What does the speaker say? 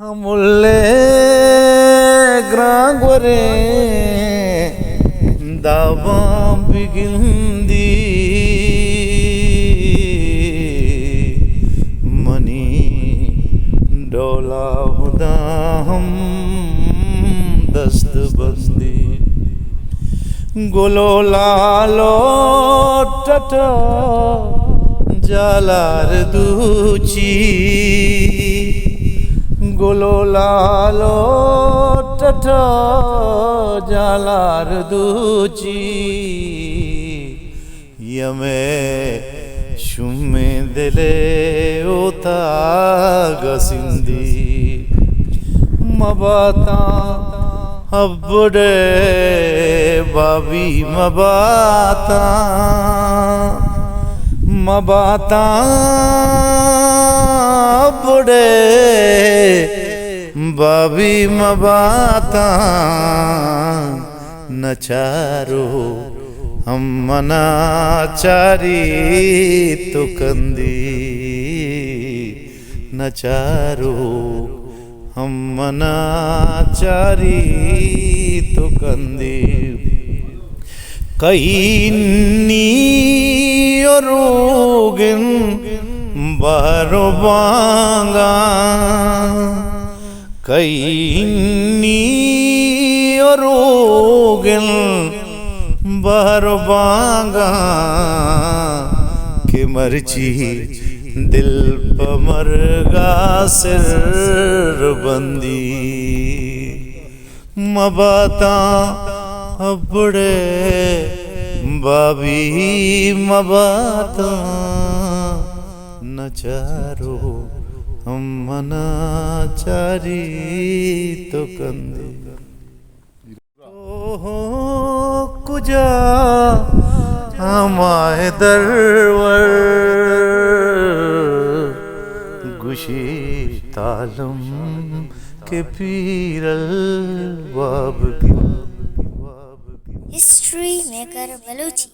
मुल्ले ग्रांगोरे दावा बिगिंदी मनी डोला हुदा हम दस्त बस्ती गोलो लालो टट जालार दूची गोलो लालो टट जालार दूची यमे शुमे दिले ओता गसिंदी मबाता अबड़े बाबी मबाता मबाता अबड़े बाबी मबाता नचारो हम मनाचारी तो कंदी नचारो हम मनाचारी तो कंदी कई रोगिन बारो बांगा कई रोगिन बारो बांगा के मर्ची दिल पमरगा सिर बंदी मबाता अबड़े बाबी मबाता नचारो हम मनाचारी तो कंदी ओहो कुजा हमारे दरवर गुशी तालम के पीरल वाब हिस्ट्री मेकर बलूची।